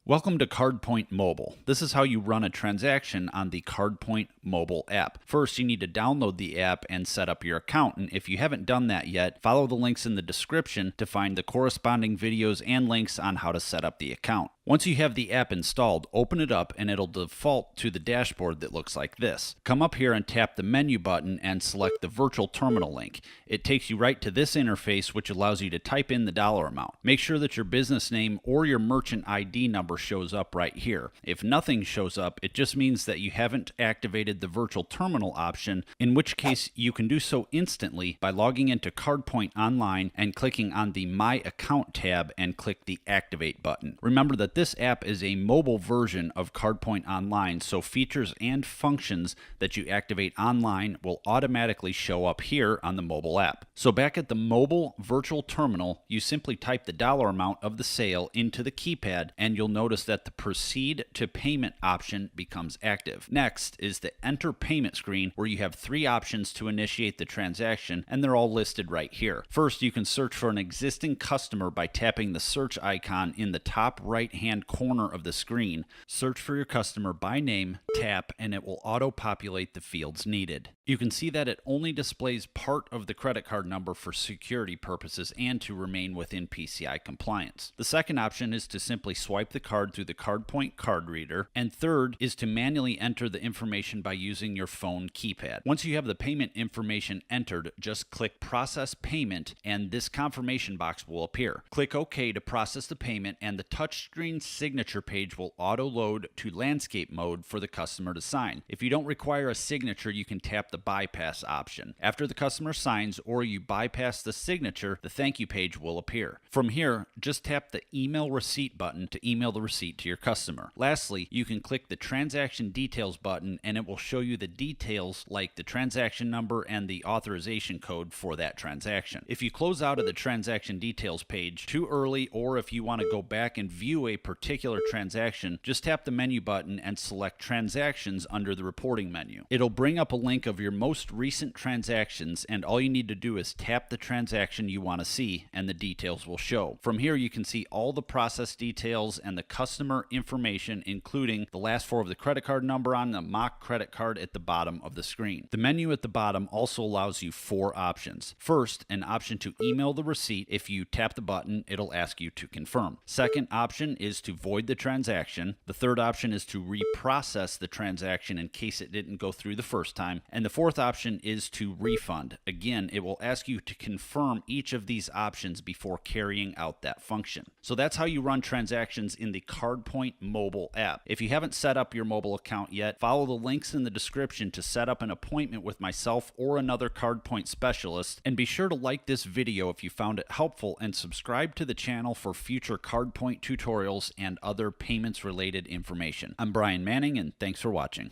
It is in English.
Welcome to CardPointe Mobile. This is how you run a transaction on the CardPointe Mobile app. First, you need to download the app and set up your account. And if you haven't done that yet, follow the links in the description to find the corresponding videos and links on how to set up the account. Once you have the app installed, open it up and it'll default to the dashboard that looks like this. Come up here and tap the menu button and select the virtual terminal link. It takes you right to this interface, which allows you to type in the dollar amount. Make sure that your business name or your merchant ID number shows up right here. If nothing shows up, it just means that you haven't activated the virtual terminal option, in which case you can do so instantly by logging into CardPointe Online and clicking on the My Account tab and click the Activate button. Remember that this app is a mobile version of CardPointe Online, so features and functions that you activate online will automatically show up here on the mobile app. So back at the mobile virtual terminal, you simply type the dollar amount of the sale into the keypad and you'll notice that the Proceed to Payment option becomes active. Next is the Enter Payment screen, where you have three options to initiate the transaction, and they're all listed right here. First, you can search for an existing customer by tapping the search icon in the top right-hand corner of the screen. Search for your customer by name, tap, and it will auto-populate the fields needed. You can see that it only displays part of the credit card number for security purposes and to remain within PCI compliance. The second option is to simply swipe the card through the CardPointe card reader, and third is to manually enter the information by using your phone keypad. Once you have the payment information entered, just click Process Payment and this confirmation box will appear. Click OK to process the payment and the touchscreen signature page will auto-load to landscape mode for the customer to sign. If you don't require a signature, you can tap the bypass option. After the customer signs or you bypass the signature, the thank you page will appear. From here, just tap the email receipt button to email the receipt to your customer. Lastly, you can click the transaction details button and it will show you the details like the transaction number and the authorization code for that transaction. If you close out of the transaction details page too early, or if you want to go back and view a particular transaction, just tap the menu button and select Transactions under the reporting menu. It'll bring up a link of your most recent transactions, and all you need to do is tap the transaction you want to see and the details will show. From here you can see all the process details and the customer information, including the last four of the credit card number on the mock credit card at the bottom of the screen. The menu at the bottom also allows you four options. First, an option to email the receipt. If you tap the button, it'll ask you to confirm. Second option is to void the transaction. The third option is to reprocess the transaction in case it didn't go through the first time. And the fourth option is to refund. Again, it will ask you to confirm each of these options before carrying out that function. So that's how you run transactions in the CardPointe mobile app. If you haven't set up your mobile account yet, follow the links in the description to set up an appointment with myself or another CardPointe specialist. And be sure to like this video if you found it helpful and subscribe to the channel for future CardPointe tutorials and other payments related information. I'm Brian Manning and thanks for watching.